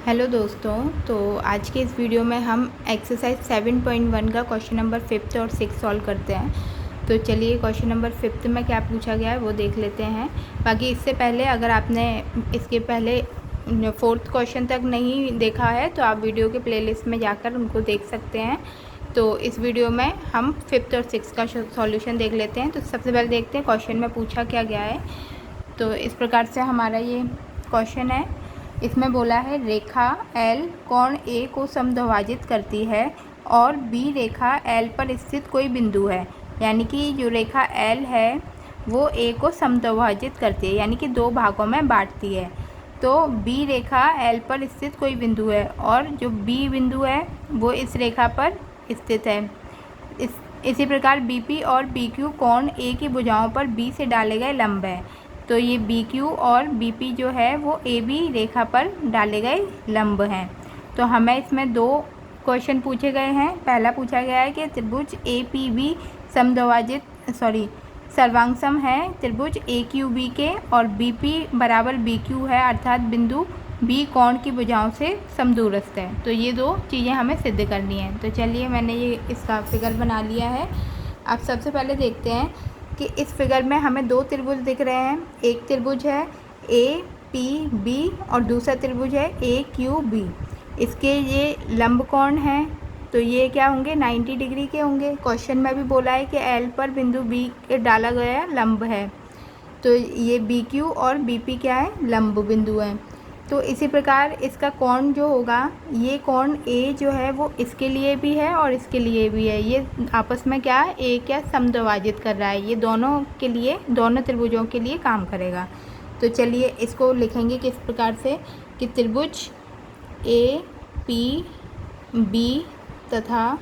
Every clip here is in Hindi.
हेलो दोस्तों, तो आज के इस वीडियो में हम एक्सरसाइज 7.1 का क्वेश्चन नंबर 5th और 6 सॉल्व करते हैं। तो चलिए क्वेश्चन नंबर 5th में क्या पूछा गया है वो देख लेते हैं। बाकी इससे पहले अगर आपने इसके पहले 4th क्वेश्चन तक नहीं देखा है तो आप वीडियो के प्लेलिस्ट में जाकर उनको देख सकते हैं। तो इस वीडियो में हम 5th और 6 का सॉल्यूशन देख लेते हैं। तो सबसे पहले देखते हैं क्वेश्चन में पूछा क्या गया है। तो इस प्रकार से हमारा ये क्वेश्चन है। इसमें बोला है रेखा एल कोण ए को समद्विभाजित करती है और बी रेखा एल पर स्थित कोई बिंदु है। यानी कि जो रेखा एल है वो ए को समद्विभाजित करती है, यानी कि दो भागों में बांटती है। तो बी रेखा एल पर स्थित कोई बिंदु है और जो बी बिंदु है वो इस रेखा पर स्थित है। इसी प्रकार बी पी और बी क्यू कोण ए की भुजाओं पर बी से डाले गए लंब है। तो ये बी क्यू और बी पी जो है वो ए बी रेखा पर डाले गए लंब हैं। तो हमें इसमें दो क्वेश्चन पूछे गए हैं। पहला पूछा गया है कि त्रिभुज ए पी बी सर्वांगसम है त्रिभुज ए क्यू बी के और बी पी बराबर बी क्यू है, अर्थात बिंदु बी कोण की भुजाओं से समदूरस्थ है। तो ये दो चीज़ें हमें सिद्ध करनी है। तो चलिए मैंने ये इसका फिगर बना लिया है। अब सबसे पहले देखते हैं कि इस फिगर में हमें दो त्रिभुज दिख रहे हैं। एक त्रिभुज है ए पी बी और दूसरा त्रिभुज है ए क्यू बी। इसके ये लंब कोण हैं, तो ये क्या होंगे, 90 डिग्री के होंगे। क्वेश्चन में भी बोला है कि एल पर बिंदु बी के डाला गया लंब है। तो ये बी क्यू और बी पी क्या है, लंब बिंदु हैं। तो इसी प्रकार इसका कोण जो होगा, ये कोण ए जो है वो इसके लिए भी है और इसके लिए भी है। ये आपस में क्या है, ए क्या समद्विभाजित कर रहा है। ये दोनों के लिए, दोनों त्रिभुजों के लिए काम करेगा। तो चलिए इसको लिखेंगे किस प्रकार से कि त्रिभुज ए पी बी तथा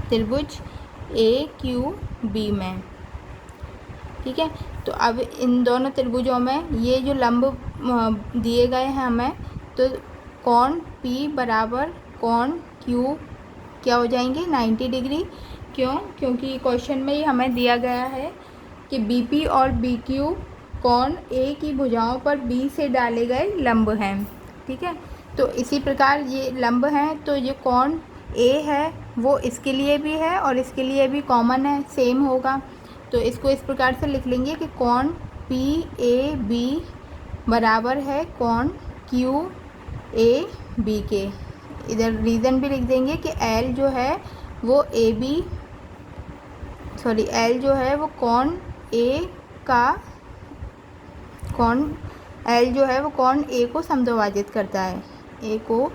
त्रिभुज ए क्यू बी में, ठीक है। तो अब इन दोनों त्रिभुजों में ये जो लंब दिए गए हैं हमें, तो कोण P बराबर कोण Q क्या हो जाएंगे, 90 डिग्री। क्यों? क्योंकि क्वेश्चन में ही हमें दिया गया है कि BP और BQ कोण A की भुजाओं पर B से डाले गए लंब हैं, ठीक है। तो इसी प्रकार ये लंब हैं, तो ये कोण A है वो इसके लिए भी है और इसके लिए भी कॉमन है, सेम होगा। तो इसको इस प्रकार से लिख लेंगे कि कोण पी ए बी बराबर है कोण क्यू ए बी के। इधर रीज़न भी लिख देंगे कि एल जो है वो एल जो है वो कोण ए का एल जो है वो कोण ए को समद्विभाजित करता है, ए को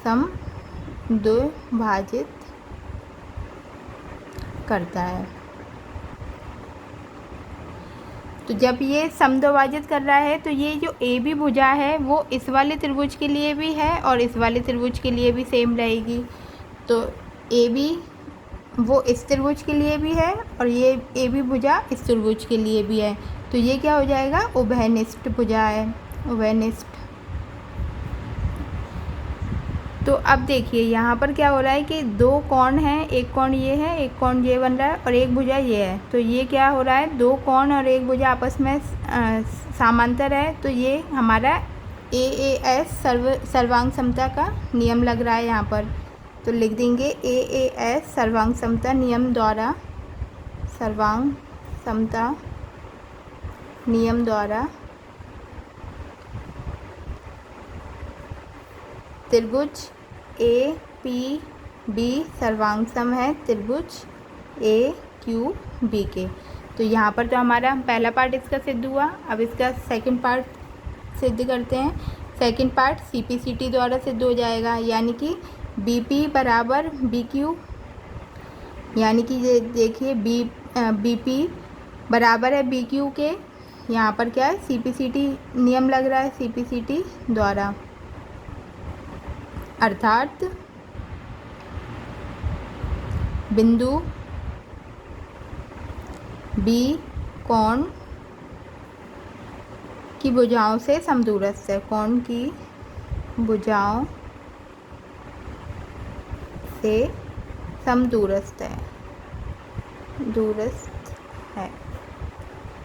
समद्विभाजित करता है। तो जब ये समद्विभाजित कर रहा है तो ये जो ए बी भुजा है वो इस वाले त्रिभुज के लिए भी है और इस वाले त्रिभुज के लिए भी सेम रहेगी। तो ए बी वो इस त्रिभुज के लिए भी है और ये ए बी भुजा इस त्रिभुज के लिए भी है। तो ये क्या हो जाएगा, उभयनिष्ठ भुजा है, उभयनिष्ठ। तो अब देखिए यहाँ पर क्या हो रहा है कि दो कोण हैं, एक कोण ये है, एक कोण ये बन रहा है और एक भुजा ये है। तो ये क्या हो रहा है, दो कोण और एक भुजा आपस में समांतर है। तो ये हमारा AAS सर्वांग समता का नियम लग रहा है यहाँ पर। तो लिख देंगे AAS सर्वांग समता नियम द्वारा, सर्वांग समता नियम द्वारा त्रिभुज ए पी बी सर्वांगसम है त्रिभुज ए क्यू बी के। तो यहाँ पर तो हमारा पहला पार्ट इसका सिद्ध हुआ। अब इसका सेकंड पार्ट सिद्ध करते हैं। सेकंड पार्ट CPCT द्वारा सिद्ध हो जाएगा, यानी कि BP बराबर BQ, यानी कि ये देखिए BP बराबर है BQ के। यहाँ पर क्या है, CPCT नियम लग रहा है, CPCT द्वारा, अर्थात बिंदु B कोण की भुजाओं से समदूरस्थ है, कोण की भुजाओं से समदूरस्थ है, दूरस्थ है।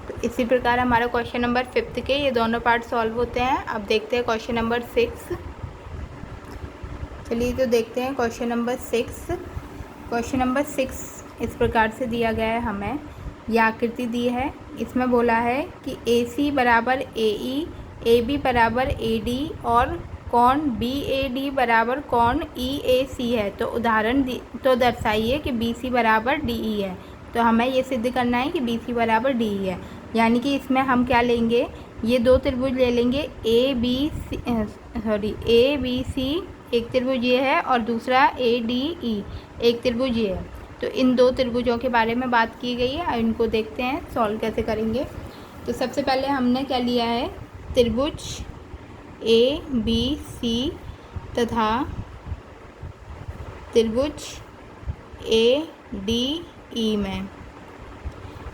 तो इसी प्रकार हमारा क्वेश्चन नंबर 5 के ये दोनों पार्ट सॉल्व होते हैं। अब देखते हैं क्वेश्चन नंबर 6। चलिए तो देखते हैं क्वेश्चन नंबर 6। क्वेश्चन नंबर 6 इस प्रकार से दिया गया है, हमें यह आकृति दी है। इसमें बोला है कि AC बराबर AE, AB बराबर AD और कोण BAD बराबर कोण EAC है। तो उदाहरण तो दर्शाइए कि BC बराबर DE है। तो हमें ये सिद्ध करना है कि BC बराबर DE है। यानी कि इसमें हम क्या लेंगे, ये दो त्रिभुज ले लेंगे ABC, एक त्रिभुज ये है और दूसरा ADE, एक त्रिभुज ये है। तो इन दो त्रिभुजों के बारे में बात की गई है। इनको देखते हैं सॉल्व कैसे करेंगे। तो सबसे पहले हमने क्या लिया है, त्रिभुज ABC तथा त्रिभुज ADE में,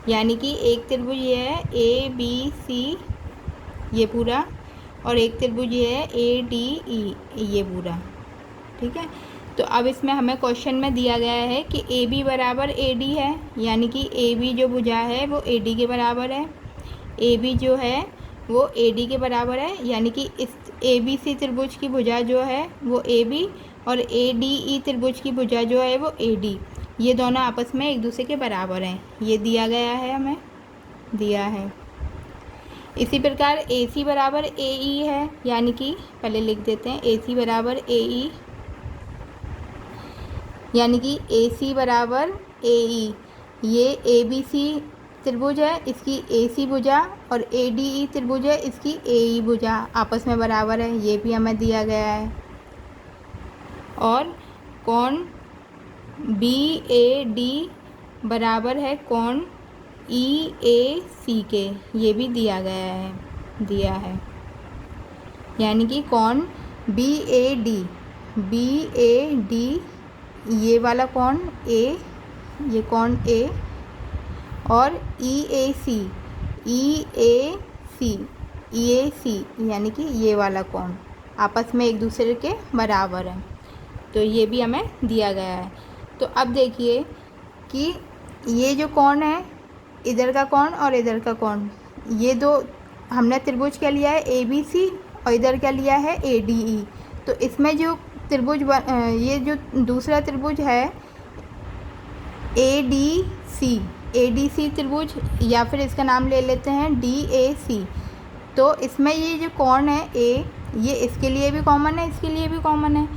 यानी कि एक त्रिभुज ये है ABC ये पूरा और एक त्रिभुज ये है ADE ये पूरा, ठीक है। तो अब इसमें हमें क्वेश्चन में दिया गया है कि AB बराबर AD है, यानी कि AB जो भुजा है वो AD के बराबर है, AB जो है वो AD के बराबर है। यानी कि इस ABC त्रिभुज की भुजा जो है वो AB और ADE त्रिभुज की भुजा जो है वो AD, ये दोनों आपस में एक दूसरे के बराबर हैं। ये दिया गया है, हमें दिया है। इसी प्रकार AC बराबर AE है, यानी कि पहले लिख देते हैं AC बराबर AE, यानी कि AC बराबर AE, ये ABC त्रिभुज है, इसकी AC भुजा और ADE त्रिभुज है, इसकी AE भुजा आपस में बराबर है। ये भी हमें दिया गया है। और कोण BAD बराबर है कोण EAC के, ये भी दिया गया है। यानी कि कोण BAD ये वाला कोण A, ये कोण A और EAC यानी कि ये वाला कोण आपस में एक दूसरे के बराबर है। तो ये भी हमें दिया गया है। तो अब देखिए कि ये जो कोण है, इधर का कोण और इधर का कोण, ये दो हमने त्रिभुज क्या लिया है ABC और इधर क्या लिया है ADE। तो इसमें जो त्रिभुज ये जो दूसरा त्रिभुज है ADC त्रिभुज, या फिर इसका नाम ले लेते हैं DAC। तो इसमें ये जो कोण है A, ये इसके लिए भी कॉमन है, इसके लिए भी कॉमन है।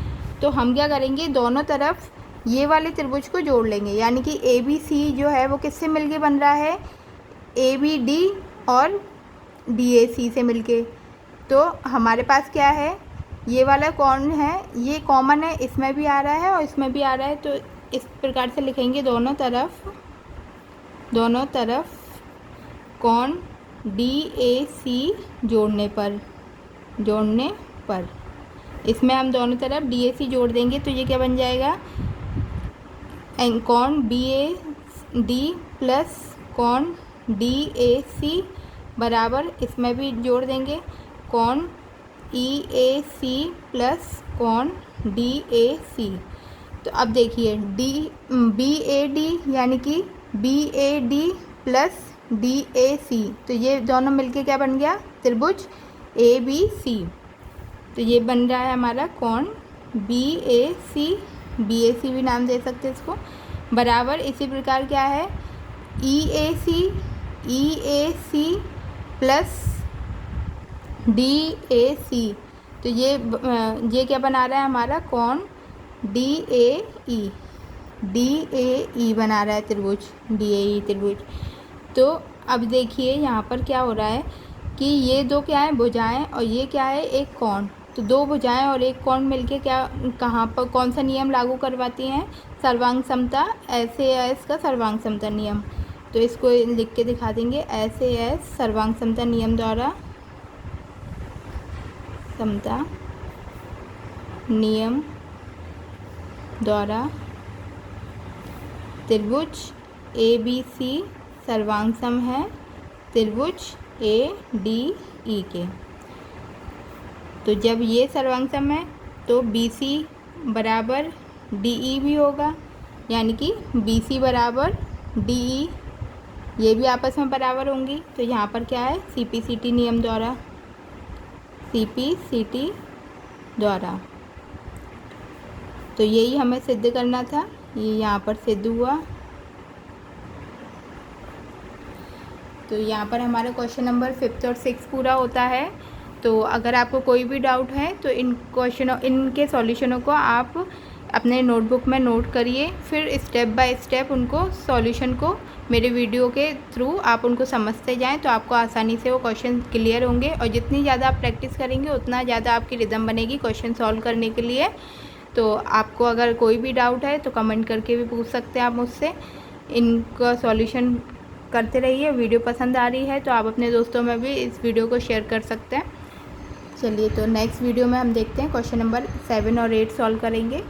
तो हम क्या करेंगे, दोनों तरफ ये वाले त्रिभुज को जोड़ लेंगे। यानी कि ABC जो है वो किससे मिलके बन रहा है, ABD और DAC से मिलके। तो हमारे पास क्या है, ये वाला कोण है, ये कॉमन है, इसमें भी आ रहा है और इसमें भी आ रहा है। तो इस प्रकार से लिखेंगे दोनों तरफ कोण DAC जोड़ने पर इसमें हम दोनों तरफ DAC जोड़ देंगे। तो ये क्या बन जाएगा, कोण BAD प्लस कोण DAC बराबर, इसमें भी जोड़ देंगे कोण EAC प्लस कोण DAC। तो अब देखिए BAD यानी कि BAD प्लस DAC, तो ये दोनों मिलके क्या बन गया, त्रिभुज ABC। तो ये बन रहा है हमारा कोण BAC भी नाम दे सकते हैं इसको, बराबर इसी प्रकार क्या है EAC प्लस DAC। तो ये क्या बना रहा है हमारा कोण DAE बना रहा है त्रिभुज DAE त्रिभुज। तो अब देखिए यहाँ पर क्या हो रहा है कि ये दो क्या है, भुजाएं, और ये क्या है, एक कोण। तो दो भुजाएं और एक कोण मिलके कहाँ पर कौन सा नियम लागू करवाती हैं, सर्वांग समता, SAS का सर्वांग समता नियम। तो इसको लिख के दिखा देंगे, SAS सर्वांग समता नियम द्वारा त्रिभुज ABC सर्वांग सम है त्रिभुज ADE के। तो जब ये सर्वांग सम है तो BC बराबर DE भी होगा, यानी कि BC बराबर DE ये भी आपस में बराबर होंगी। तो यहाँ पर क्या है, CP/CT नियम द्वारा, CP/CT द्वारा। तो यही हमें सिद्ध करना था, ये यहाँ पर सिद्ध हुआ। तो यहाँ पर हमारा क्वेश्चन नंबर 5 और 6 पूरा होता है। तो अगर आपको कोई भी डाउट है तो इनके सॉल्यूशनों को आप अपने नोटबुक में नोट करिए, फिर स्टेप बाय स्टेप उनको सॉल्यूशन को मेरे वीडियो के थ्रू आप उनको समझते जाएं, तो आपको आसानी से वो क्वेश्चन क्लियर होंगे। और जितनी ज़्यादा आप प्रैक्टिस करेंगे उतना ज़्यादा आपकी रिदम बनेगी क्वेश्चन सॉल्व करने के लिए। तो आपको अगर कोई भी डाउट है तो कमेंट करके भी पूछ सकते हैं आप मुझसे। इनका सॉल्यूशन करते रहिए। वीडियो पसंद आ रही है तो आप अपने दोस्तों में भी इस वीडियो को शेयर कर सकते हैं। चलिए, तो नेक्स्ट वीडियो में हम देखते हैं क्वेश्चन नंबर 7 और 8 सॉल्व करेंगे।